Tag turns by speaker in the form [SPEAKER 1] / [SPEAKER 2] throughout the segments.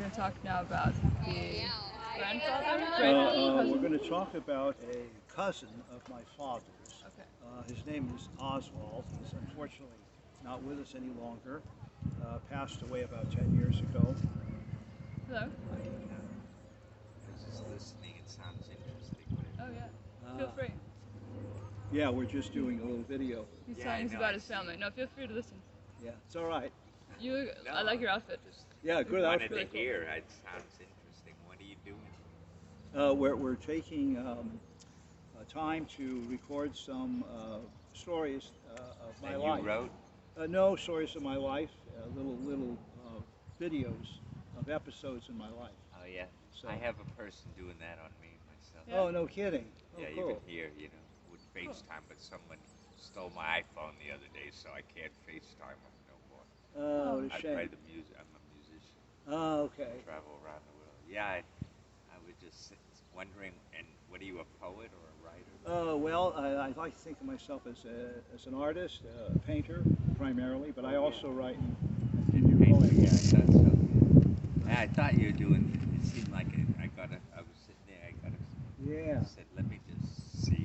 [SPEAKER 1] going to talk now about the grandfather,
[SPEAKER 2] We're going to talk about a cousin of my father's.
[SPEAKER 1] Okay.
[SPEAKER 2] His name is Oswald. He's unfortunately not with us any longer. Passed away about 10 years ago.
[SPEAKER 1] Hello.
[SPEAKER 3] I was just listening. It sounds interesting.
[SPEAKER 1] Oh yeah. Feel free.
[SPEAKER 2] Yeah, we're just doing a little video.
[SPEAKER 1] He's
[SPEAKER 3] Yeah,
[SPEAKER 1] telling
[SPEAKER 3] I
[SPEAKER 1] us
[SPEAKER 3] know,
[SPEAKER 1] about
[SPEAKER 3] I
[SPEAKER 1] his
[SPEAKER 3] see.
[SPEAKER 1] family. No, feel free to listen.
[SPEAKER 2] Yeah, it's all right.
[SPEAKER 1] I like your outfit.
[SPEAKER 2] Yeah, good
[SPEAKER 3] Wanted
[SPEAKER 2] outfit.
[SPEAKER 3] to hear. It sounds interesting. What are you doing?
[SPEAKER 2] We're taking time to record some stories of my
[SPEAKER 3] That
[SPEAKER 2] life.
[SPEAKER 3] you wrote?
[SPEAKER 2] No stories of my life, little videos of episodes in my life.
[SPEAKER 3] Oh yeah.
[SPEAKER 2] So-
[SPEAKER 3] I have a person doing that on me myself.
[SPEAKER 1] Yeah.
[SPEAKER 2] Oh, no kidding. Oh,
[SPEAKER 3] Yeah, you
[SPEAKER 2] cool.
[SPEAKER 3] can hear, with FaceTime, but someone stole my iPhone the other day, so I can't FaceTime them no more.
[SPEAKER 2] Oh, what a
[SPEAKER 3] I
[SPEAKER 2] shame.
[SPEAKER 3] play the music. I'm a musician.
[SPEAKER 2] Oh, okay.
[SPEAKER 3] Travel around the world. Yeah, I was just wondering. And what are you, a poet or a writer?
[SPEAKER 2] Well, I like to think of myself as an artist, a painter primarily, but I also write in new
[SPEAKER 3] Painter,
[SPEAKER 2] poems.
[SPEAKER 3] yeah, I thought so. Yeah, I thought you were doing. It seemed like I was sitting there.
[SPEAKER 2] Yeah.
[SPEAKER 3] I said, let me just see.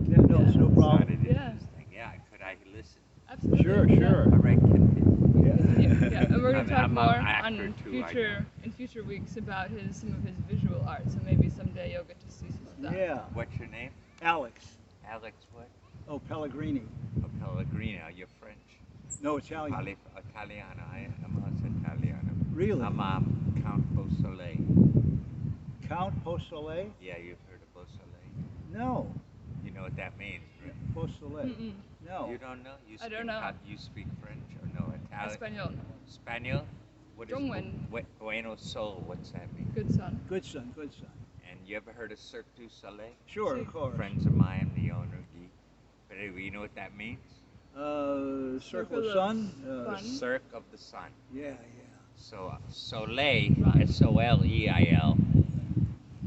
[SPEAKER 2] Yeah, no, it's no
[SPEAKER 3] Sounded
[SPEAKER 2] problem.
[SPEAKER 1] Yeah.
[SPEAKER 3] interesting. Yeah, could I listen?
[SPEAKER 1] Absolutely.
[SPEAKER 2] Sure,
[SPEAKER 1] yeah.
[SPEAKER 2] sure.
[SPEAKER 3] All right, continue.
[SPEAKER 2] Yeah.
[SPEAKER 1] Yeah, and we're going to talk
[SPEAKER 3] I'm a
[SPEAKER 1] more
[SPEAKER 3] actor
[SPEAKER 1] on
[SPEAKER 3] too, I
[SPEAKER 1] future weeks about some of his visual art. So maybe someday you'll get to see some of that.
[SPEAKER 2] Yeah.
[SPEAKER 3] What's your name?
[SPEAKER 2] Alex.
[SPEAKER 3] Alex what?
[SPEAKER 2] Oh, Pellegrini.
[SPEAKER 3] Oh, Pellegrino. You're French?
[SPEAKER 2] No, Italian.
[SPEAKER 3] Italiano. I am also Italiano.
[SPEAKER 2] Really?
[SPEAKER 3] I'm Count Beausoleil.
[SPEAKER 2] Count Beausoleil?
[SPEAKER 3] Yeah, you've heard of Beausoleil?
[SPEAKER 2] No.
[SPEAKER 3] You know what that means, right?
[SPEAKER 2] Beausoleil.
[SPEAKER 1] Mm-mm.
[SPEAKER 2] No.
[SPEAKER 3] You don't know?
[SPEAKER 1] I don't know.
[SPEAKER 3] You speak French or no? Italian?
[SPEAKER 1] Espanol.
[SPEAKER 3] Spaniel? What is
[SPEAKER 1] Zhongwen.
[SPEAKER 3] Bueno Sol? What's that mean?
[SPEAKER 1] Good son.
[SPEAKER 2] Good son, good son.
[SPEAKER 3] And you ever heard of Cirque du Soleil?
[SPEAKER 2] Sure,
[SPEAKER 1] See.
[SPEAKER 2] of course.
[SPEAKER 3] Friends of mine, the owner, Guy. But anyway, you know what that means?
[SPEAKER 2] Circle
[SPEAKER 1] Circle
[SPEAKER 2] of Sun?
[SPEAKER 1] of Fun.
[SPEAKER 3] Cirque of the Sun.
[SPEAKER 2] Yeah, yeah.
[SPEAKER 3] So Soleil,
[SPEAKER 1] Right.
[SPEAKER 3] Soleil.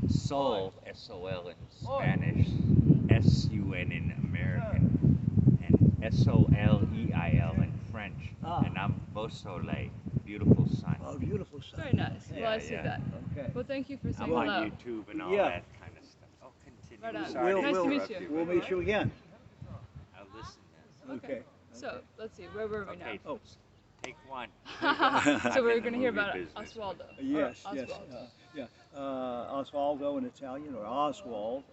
[SPEAKER 3] Sol, Sol in Spanish, Sun in American, and Soleil in French.
[SPEAKER 2] Ah.
[SPEAKER 3] And I'm Beausoleil, beautiful sun.
[SPEAKER 2] Oh, beautiful son.
[SPEAKER 1] Very nice.
[SPEAKER 3] Yeah,
[SPEAKER 1] Well, I see
[SPEAKER 3] yeah.
[SPEAKER 1] that.
[SPEAKER 2] Okay.
[SPEAKER 1] Well, thank you for saying
[SPEAKER 3] I'm on
[SPEAKER 1] hello.
[SPEAKER 3] YouTube and all
[SPEAKER 2] Yeah.
[SPEAKER 3] that kind of stuff. Oh, continue.
[SPEAKER 1] Right on.
[SPEAKER 3] Sorry
[SPEAKER 1] Nice to meet
[SPEAKER 3] interrupt
[SPEAKER 1] you.
[SPEAKER 2] We'll meet you again.
[SPEAKER 3] I'll listen then.
[SPEAKER 1] Okay. So let's see. Where were we
[SPEAKER 3] Okay,
[SPEAKER 2] Oh.
[SPEAKER 3] take one.
[SPEAKER 1] now? so
[SPEAKER 3] I'm
[SPEAKER 1] we're
[SPEAKER 3] in the
[SPEAKER 1] going to hear
[SPEAKER 3] movie
[SPEAKER 1] about
[SPEAKER 3] business.
[SPEAKER 1] Oswaldo.
[SPEAKER 2] Yes,
[SPEAKER 1] Or
[SPEAKER 2] yes.
[SPEAKER 1] Oswald.
[SPEAKER 2] Yeah. Osvaldo in Italian, or Oswald,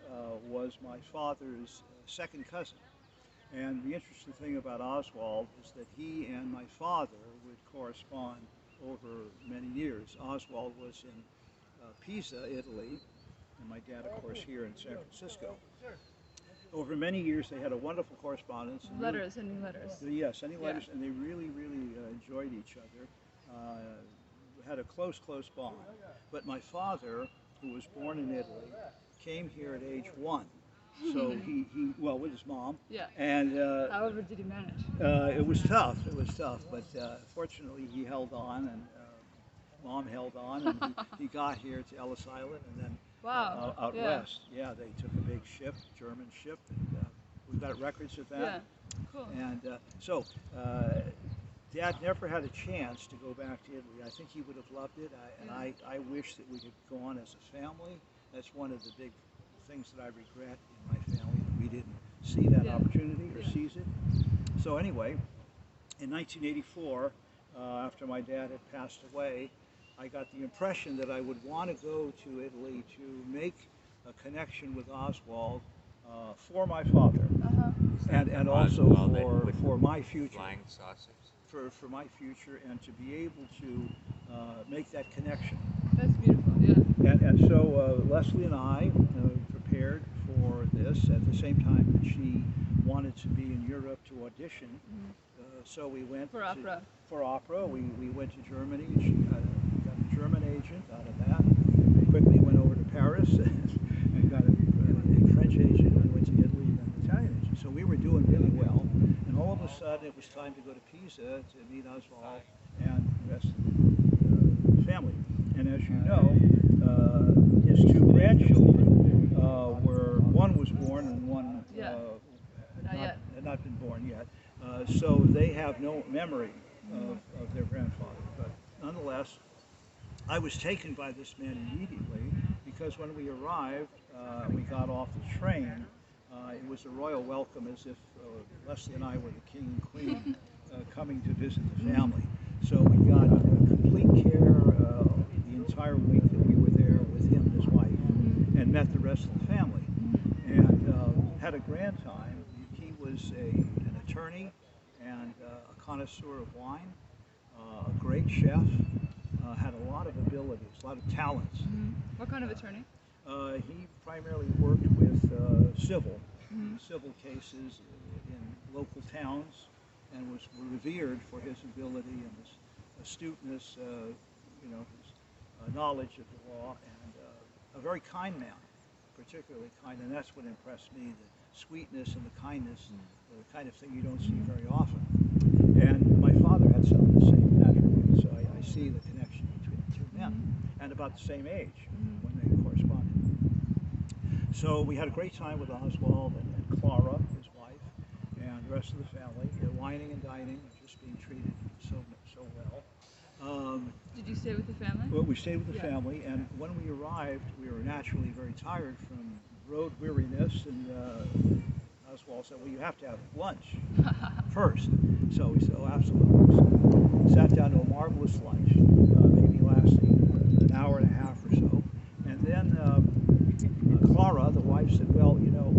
[SPEAKER 2] was my father's second cousin. And the interesting thing about Oswald is that he and my father would correspond over many years. Oswald was in Pisa, Italy, and my dad, of course, here in San Francisco. Over many years, they had a wonderful correspondence. And
[SPEAKER 1] Letters, sending letters.
[SPEAKER 2] Yes, sending
[SPEAKER 1] Yeah.
[SPEAKER 2] letters, and they really enjoyed each other. Had a close bond. But my father, who was born in Italy, came here at age 1. So he with his mom.
[SPEAKER 1] Yeah.
[SPEAKER 2] And
[SPEAKER 1] However, did he manage?
[SPEAKER 2] it was tough. But fortunately, he held on, and mom held on, and he got here to Ellis Island, and then
[SPEAKER 1] Wow.
[SPEAKER 2] out
[SPEAKER 1] yeah.
[SPEAKER 2] west. Yeah, they took a big ship, German ship, and we've got records of that.
[SPEAKER 1] Yeah. Cool.
[SPEAKER 2] And Dad never had a chance to go back to Italy. I think he would have loved it, I wish that we had gone as a family. That's one of the big things that I regret in my family, that we didn't see that
[SPEAKER 1] Yeah.
[SPEAKER 2] opportunity or
[SPEAKER 1] Yeah.
[SPEAKER 2] seize it. So anyway, in 1984, after my dad had passed away, I got the impression that I would want to go to Italy to make a connection with Oswald for my father,
[SPEAKER 1] Uh-huh.
[SPEAKER 2] and also for my future.
[SPEAKER 3] Flying saucers.
[SPEAKER 2] For my future, and to be able to make that connection.
[SPEAKER 1] That's beautiful. Yeah.
[SPEAKER 2] And so Leslie and I prepared for this at the same time that she wanted to be in Europe to audition. So we went
[SPEAKER 1] For opera.
[SPEAKER 2] For opera, we went to Germany. She got a German agent out of that. We quickly went over to Paris and got a French agent, and went to Italy and an Italian agent. So we were doing really well. And all of a sudden, it was time to go to Pisa to meet Oswald and the rest of the family. And as you know, his two grandchildren one was born and one had not been born yet. So they have no memory of their grandfather. But nonetheless, I was taken by this man immediately because when we arrived, we got off the train. It was a royal welcome, as if Leslie and I were the king and queen coming to visit the family. So we got complete care the entire week that we were there with him and his wife, and met the rest of the family, and had a grand time. He was an attorney and a connoisseur of wine, a great chef, had a lot of abilities, a lot of talents.
[SPEAKER 1] What kind of attorney?
[SPEAKER 2] He primarily worked with civil cases in local towns, and was revered for his ability and his astuteness, his knowledge of the law, and a very kind man, particularly kind, and that's what impressed me, the sweetness and the kindness, the kind of thing you don't see very often. And my father had some of the same attributes, so I see the connection between the two men, and about the same age when they corresponded. So we had a great time with Oswald and Clara, his wife, and the rest of the family, wining and dining, and just being treated so well.
[SPEAKER 1] Did you stay with the family?
[SPEAKER 2] Well, we stayed with the family, and when we arrived, we were naturally very tired from road weariness, and Oswald said, well, you have to have lunch first. So we said, oh, absolutely. So we sat down to a marvelous lunch, maybe lasting an hour and a half or so. And then Clara, the wife, said, well, you know,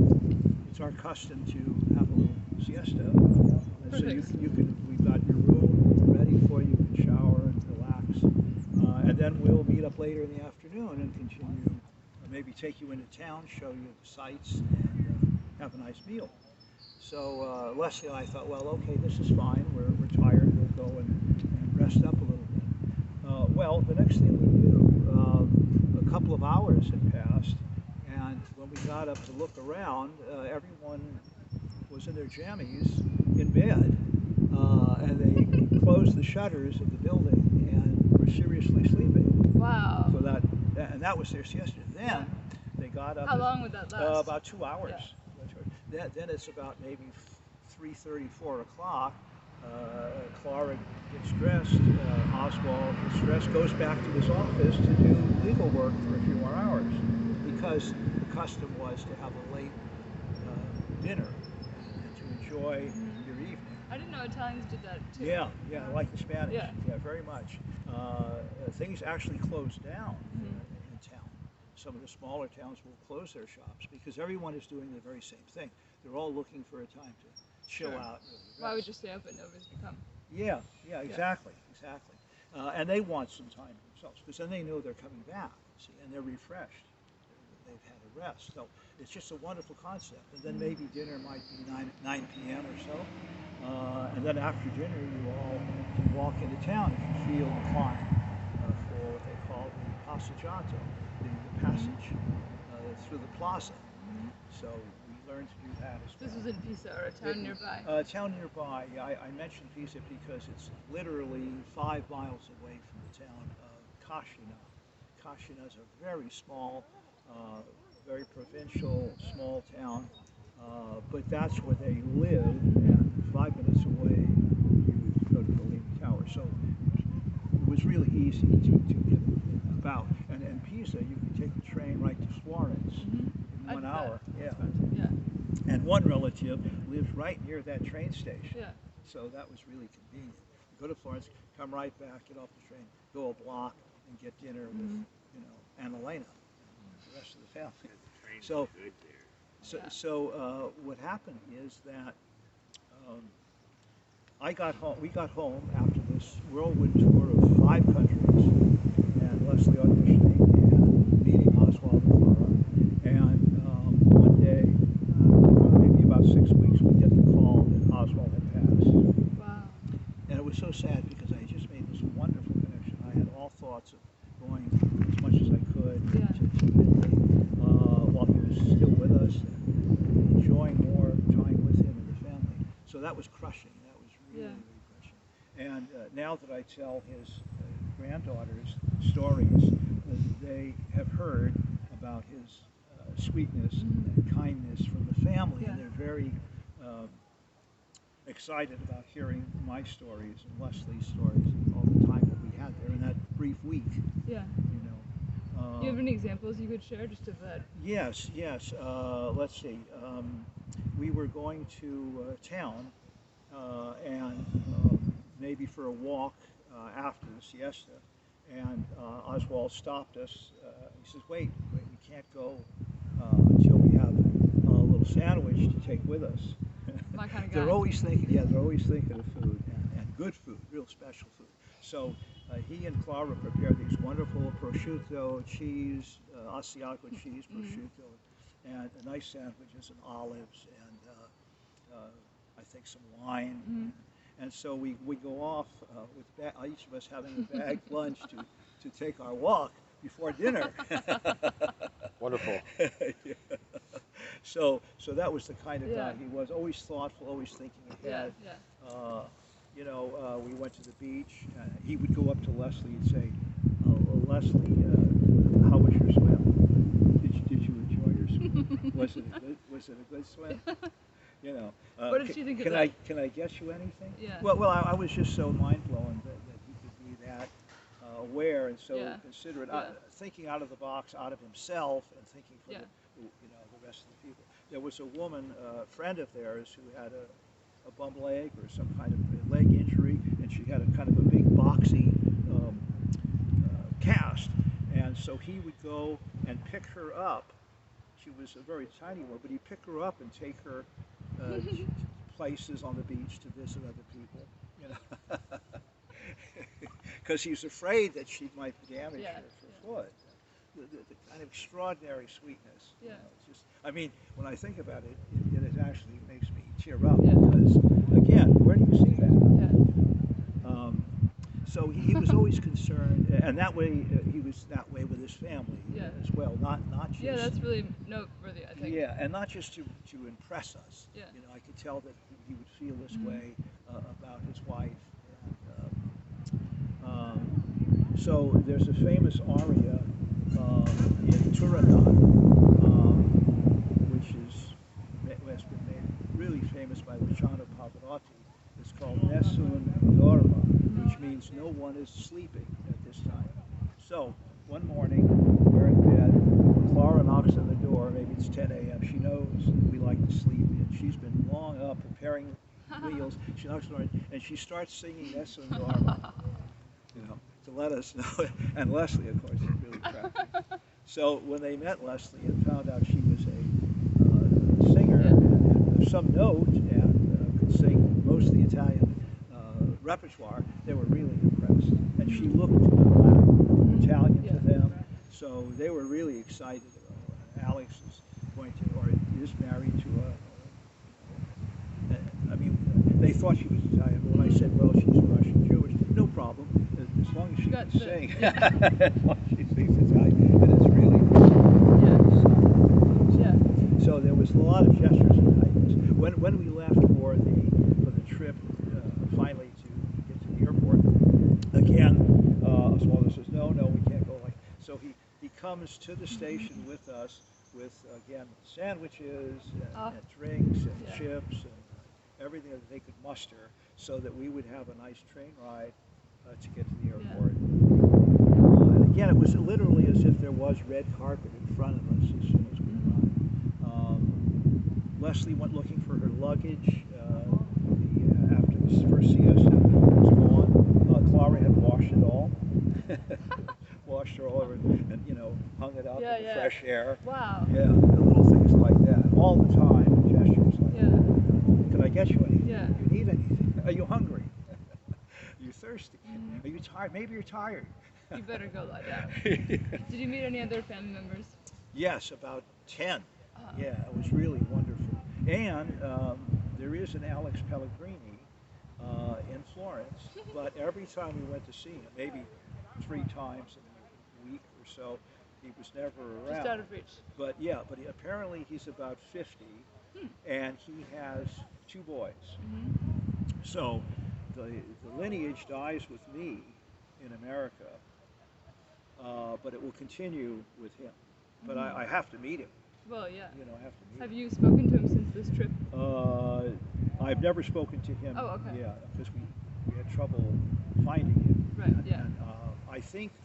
[SPEAKER 2] it's our custom to have a little siesta. And so we've got your room ready for you, you can shower and relax. And then we'll meet up later in the afternoon and continue, maybe take you into town, show you the sights, and have a nice meal. So Leslie and I thought, well, okay, this is fine. We're tired. We'll go and rest up a little bit. Well, the next thing we knew, a couple of hours had passed, and when we got up to look around, everyone was in their jammies in bed, and they closed the shutters of the building and were seriously sleeping.
[SPEAKER 1] Wow.
[SPEAKER 2] So that was their siesta. Then they got up.
[SPEAKER 1] How long would that last?
[SPEAKER 2] About 2 hours.
[SPEAKER 1] Yeah.
[SPEAKER 2] Then it's about maybe 3:30, 4 o'clock. Clara gets dressed. Oswald gets dressed, goes back to his office to do legal work for a few more hours, because the custom was to have a late dinner and to enjoy your evening.
[SPEAKER 1] I didn't know Italians did that too.
[SPEAKER 2] Yeah, like the Spanish.
[SPEAKER 1] Yeah,
[SPEAKER 2] very much. Things actually closed down in town. Some of the smaller towns will close their shops because everyone is doing the very same thing. They're all looking for a time to chill out.
[SPEAKER 1] Why would you stay open? Nobody's to come.
[SPEAKER 2] Yeah, exactly. And they want some time themselves, because then they know they're coming back, see, and they're refreshed. They've had a rest. So it's just a wonderful concept. And then maybe dinner might be 9 p.m. or so. And then after dinner, you all can walk into town if you feel inclined for what they call the passeggiato, the passage through the plaza. So we learned to do that as well.
[SPEAKER 1] This was in Pisa, or a town nearby?
[SPEAKER 2] A town nearby. I mentioned Pisa because it's literally 5 miles away from the town of Cascina. Cascina is a very small, very provincial, small town, but that's where they live, and 5 minutes away you would go to the Leaning Tower. So it was really easy to get about. And in Pisa, you can take the train right to Florence in 1 hour. Yeah. And one relative lived right near that train station. Yeah. So that was really convenient. You go to Florence, come right back, get off the train, go a block, and get dinner with, Anna Elena and the rest of the family. So what happened is that we got home after this whirlwind tour of 5 countries, and Leslie auditioning and meeting Oswald and Clara. And one day, maybe about 6 weeks, we get the call that Oswald had passed.
[SPEAKER 1] Wow.
[SPEAKER 2] And it was so sad because I just made this wonderful connection. I had all thoughts of going as much as I could to Italy while he was still with us, and enjoying more time with him and the family. So that was crushing. That was really crushing. And now that I tell his granddaughters stories, they have heard about his sweetness and kindness from the family, and they're very excited about hearing my stories and Leslie's stories and all the time that we had there in that brief week.
[SPEAKER 1] Yeah.
[SPEAKER 2] You know.
[SPEAKER 1] Do you have any examples you could share just of that?
[SPEAKER 2] Yes. Let's see. We were going to town, and maybe for a walk after the siesta, and Oswald stopped us. He says, "Wait, we can't go until we have a little sandwich to take with us."
[SPEAKER 1] My kind of guy.
[SPEAKER 2] They're always thinking of food and good food, real special food. So he and Clara prepared these wonderful prosciutto cheese, Asiago cheese prosciutto, and nice sandwiches and olives and I think some wine. And so we go off with each of us having a bagged lunch to take our walk before dinner.
[SPEAKER 4] Wonderful.
[SPEAKER 2] Yeah. So that was the kind of guy he was. Always thoughtful, always thinking ahead.
[SPEAKER 1] Yeah.
[SPEAKER 2] You know, we went to the beach. He would go up to Leslie and say, "Leslie, how was your swim? Did you enjoy your swim? Was it a good swim?" You know.
[SPEAKER 1] What did she think of that?
[SPEAKER 2] Can I guess you anything?
[SPEAKER 1] Yeah.
[SPEAKER 2] Well, I was just so mind blown that he could be that aware and so considerate, thinking out of the box, out of himself, and thinking for the rest of the people. There was a woman, a friend of theirs, who had a bum leg or some kind of leg injury, and she had a kind of a big boxy cast, and so he would go and pick her up. She was a very tiny one, but he'd pick her up and take her places on the beach to visit other people, you know, because he was afraid that she might damage her foot. The kind of extraordinary sweetness.
[SPEAKER 1] Yeah.
[SPEAKER 2] You know, it's just, I mean, when I think about it, it actually makes me tear up because, again, where do you see that? So he was always concerned, and that way he was that way with his family as well. Not just.
[SPEAKER 1] Yeah, that's really noteworthy, I think.
[SPEAKER 2] Yeah, and not just to impress us.
[SPEAKER 1] Yeah.
[SPEAKER 2] You know, I could tell that he would feel this way about his wife. And, so there's a famous aria in Turandot, which has been made really famous by Luciano Pavarotti. It's called Nessun Dorma, which means no one is sleeping at this time. So one morning, we're in bed. Clara knocks on the door. Maybe it's 10 a.m. She knows we like to sleep in. She's been long up preparing meals. She knocks on the door and she starts singing Nessun Dorma, you know, to let us know. And Leslie, of course, is really crappy. So when they met Leslie and found out she was a singer of some note and could sing most of the Italian repertoire, they were really impressed. And she looked Italian to them, so they were really excited. Alex is going to, or is married to I mean, they thought she was Italian, but when I said, well, she's Russian Jewish, no problem, as long as she can sing. As long as she sings Italian, and it's really So there was a lot of gestures and kindness. When we left for the trip, finally to get to the airport, again, Oswald says, no, we can't go like. So he comes to the station with us with, again, sandwiches and drinks and chips and everything that they could muster so that we would have a nice train ride to get to the airport. And again, it was literally as if there was red carpet in front of us as soon as we arrived. Leslie went looking for her luggage after the first siesta. It was gone. Clara had washed it all. Washed her all over and, you know, hung it up in the fresh air.
[SPEAKER 1] Wow.
[SPEAKER 2] Yeah, little things like that. All the time, gestures like that. Can I get you anything?
[SPEAKER 1] Yeah.
[SPEAKER 2] Do you need anything? Are you hungry? Are you thirsty? Are you tired? Maybe you're tired.
[SPEAKER 1] You better go lie down. Did you meet any other family members?
[SPEAKER 2] Yes, about 10. Yeah, it was really wonderful. And there is an Alex Pellegrini in Florence, but every time we went to see him, maybe 3 times in a week or so, he was never around.
[SPEAKER 1] Just out of reach.
[SPEAKER 2] But apparently he's about 50, and he has 2 boys. So the lineage dies with me in America, but it will continue with him. But I have to meet him.
[SPEAKER 1] Well, yeah.
[SPEAKER 2] You know, I have to meet him.
[SPEAKER 1] Have you spoken to him since this trip?
[SPEAKER 2] I've never spoken to him.
[SPEAKER 1] Oh, okay.
[SPEAKER 2] Yeah, because we had trouble finding him.
[SPEAKER 1] Right, yeah.
[SPEAKER 2] And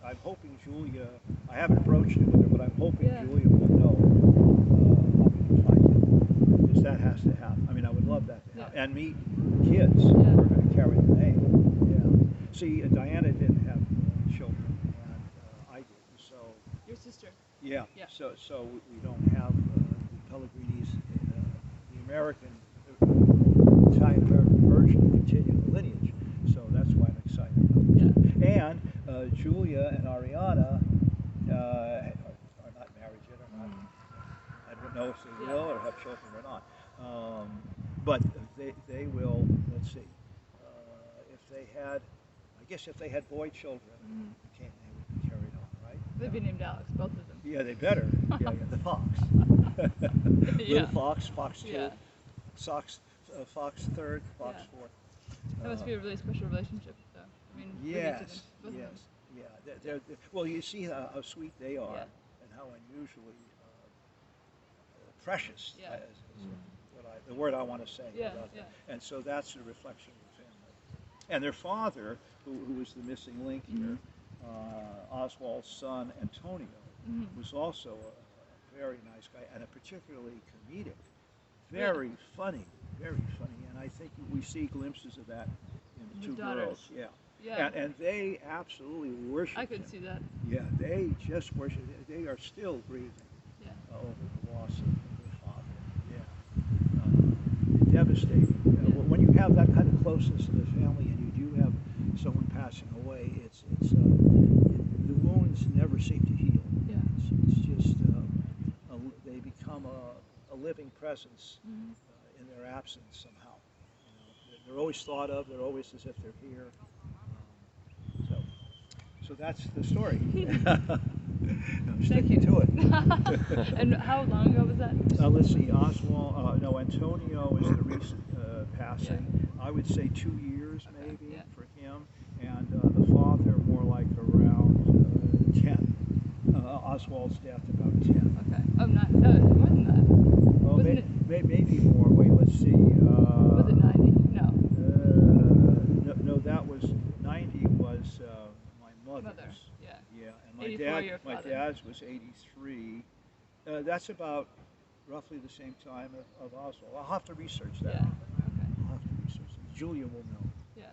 [SPEAKER 2] I'm hoping Julia, I haven't broached it with her, but I'm hoping
[SPEAKER 1] Yeah.
[SPEAKER 2] Julia will know how we can find it. Because that has to happen. I mean, I would love that to happen.
[SPEAKER 1] Yeah.
[SPEAKER 2] And meet kids who are going to carry the name. Yeah. See, Diana didn't have children, and I did. So,
[SPEAKER 1] Your sister.
[SPEAKER 2] yeah.
[SPEAKER 1] Yeah.
[SPEAKER 2] So we don't have the Pellegrinis, the American, Italian-American version to continue the lineage. So that's why I'm excited about it.
[SPEAKER 1] Yeah.
[SPEAKER 2] And Julia and Ariana are not married yet, or not. I don't know if they will or have children or not. But they will. Let's see. If they had, I guess if they had boy children, they would be carried on, right?
[SPEAKER 1] They'd be named Alex, both of them.
[SPEAKER 2] Yeah, they better. Yeah, the fox. Little fox, fox 2,
[SPEAKER 1] Yeah.
[SPEAKER 2] Fox 3rd, fox 4th.
[SPEAKER 1] That must be a really special relationship, though. I mean, for each of them, both of them.
[SPEAKER 2] Yeah. Well, you see how sweet they are, and how unusually precious.
[SPEAKER 1] Yeah.
[SPEAKER 2] Is the word I want to say about
[SPEAKER 1] yeah.
[SPEAKER 2] that. And so that's a reflection of the family. And their father, who is the missing link here, Oswald's son Antonio, was also a very nice guy and a particularly comedic, very funny, and I think we see glimpses of that in the two girls. Yeah. And they absolutely worship
[SPEAKER 1] I could
[SPEAKER 2] him.
[SPEAKER 1] see that.
[SPEAKER 2] Yeah, they just worship. They are still grieving over the loss of their father. Yeah, devastating. When you have that kind of closeness in the family, and you do have someone passing away, the wounds never seem to heal.
[SPEAKER 1] Yeah.
[SPEAKER 2] It's just they become a living presence in their absence somehow. They're always thought of. They're always as if they're here. So that's the story. I'm sticking to it.
[SPEAKER 1] And how long ago was that?
[SPEAKER 2] Let's see, Oswald, Antonio is the recent passing. I would say 2 years maybe for him, and the father more like around 10. Oswald's death about 10.
[SPEAKER 1] Okay. Oh, no, more than that.
[SPEAKER 2] Oh, maybe more. Wait, let's see.
[SPEAKER 1] Was it 90? No.
[SPEAKER 2] No, that was 90 was my mother's. Yeah, and my dad's was 83. That's about roughly the same time of Oswald. I'll have to research that.
[SPEAKER 1] Yeah. Okay.
[SPEAKER 2] I'll have to research that. Julia will know.
[SPEAKER 1] Yeah.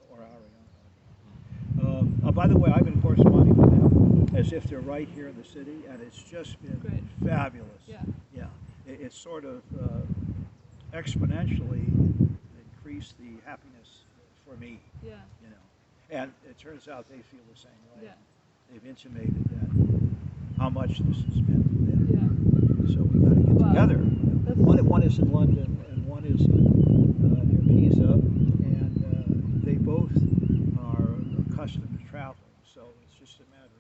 [SPEAKER 2] Or Ariana. By the way, I've been corresponding with them as if they're right here in the city, and it's just been fabulous.
[SPEAKER 1] Yeah.
[SPEAKER 2] Yeah. It's sort of exponentially increased the happiness for me.
[SPEAKER 1] Yeah.
[SPEAKER 2] And it turns out they feel the same way.
[SPEAKER 1] Yeah.
[SPEAKER 2] They've intimated that how much this has meant to them.
[SPEAKER 1] Yeah.
[SPEAKER 2] So we got to get together. One is in London and one is near Pisa, and they both are accustomed to traveling. So it's just a matter of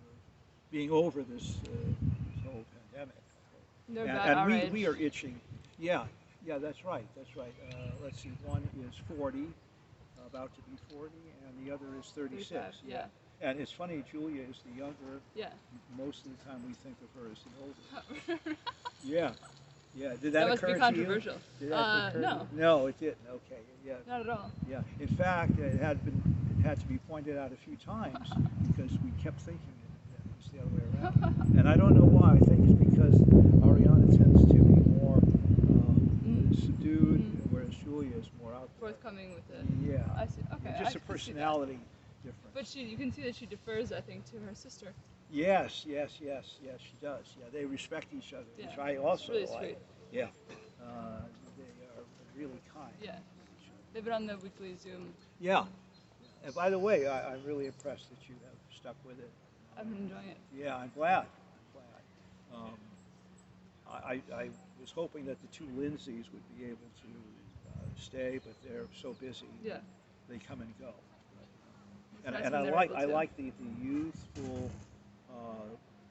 [SPEAKER 2] being over this whole pandemic. And we are itching. Yeah, that's right. Let's see, one is 40, about to be 40, and the other is 36.
[SPEAKER 1] 35, yeah.
[SPEAKER 2] And it's funny, Julia is the younger.
[SPEAKER 1] Yeah.
[SPEAKER 2] Most of the time we think of her as the older. Yeah. Did
[SPEAKER 1] That
[SPEAKER 2] that
[SPEAKER 1] must
[SPEAKER 2] occur
[SPEAKER 1] be controversial.
[SPEAKER 2] to you? Did that occur
[SPEAKER 1] No.
[SPEAKER 2] No, it didn't. Okay. Yeah.
[SPEAKER 1] Not at all.
[SPEAKER 2] Yeah. In fact, it had to be pointed out a few times because we kept thinking it was the other way around. And I don't know why. I think it's because Ariana tends to be more subdued, whereas Julia is more out there.
[SPEAKER 1] Forthcoming with it.
[SPEAKER 2] Yeah.
[SPEAKER 1] I see. Okay.
[SPEAKER 2] Just a personality difference.
[SPEAKER 1] But you can see that she defers, I think, to her sister.
[SPEAKER 2] Yes, she does. Yeah, they respect each other, which I also
[SPEAKER 1] really
[SPEAKER 2] like.
[SPEAKER 1] sweet.
[SPEAKER 2] Yeah, they are really kind.
[SPEAKER 1] Yeah, they've been on the weekly Zoom.
[SPEAKER 2] Yeah, and by the way, I'm really impressed that you have stuck with it.
[SPEAKER 1] I've been enjoying it.
[SPEAKER 2] Yeah, I'm glad. I was hoping that the two Lindsays would be able to stay, but they're so busy.
[SPEAKER 1] Yeah,
[SPEAKER 2] they come and go.
[SPEAKER 1] Nice
[SPEAKER 2] And I like the youthful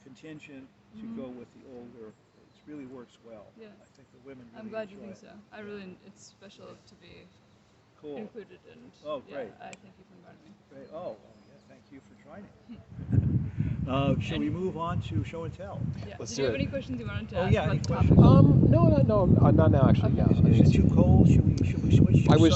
[SPEAKER 2] contingent to go with the older. It really works well.
[SPEAKER 1] Yeah.
[SPEAKER 2] I think the women really
[SPEAKER 1] I'm glad you
[SPEAKER 2] enjoy
[SPEAKER 1] think
[SPEAKER 2] it.
[SPEAKER 1] so. It's special to be included, and
[SPEAKER 2] great.
[SPEAKER 1] I thank you for inviting me.
[SPEAKER 2] Great. Thank you for joining. Shall we move on to show and tell?
[SPEAKER 1] Yeah.
[SPEAKER 4] Let's
[SPEAKER 1] Did
[SPEAKER 4] do
[SPEAKER 1] you have
[SPEAKER 4] it.
[SPEAKER 1] any questions you wanted to
[SPEAKER 2] Oh,
[SPEAKER 1] ask
[SPEAKER 2] yeah,
[SPEAKER 1] about
[SPEAKER 2] any
[SPEAKER 1] the topic?
[SPEAKER 2] questions?
[SPEAKER 4] No, not now actually.
[SPEAKER 1] Okay.
[SPEAKER 4] Yeah.
[SPEAKER 2] Is it too cold? Should we switch?
[SPEAKER 4] I was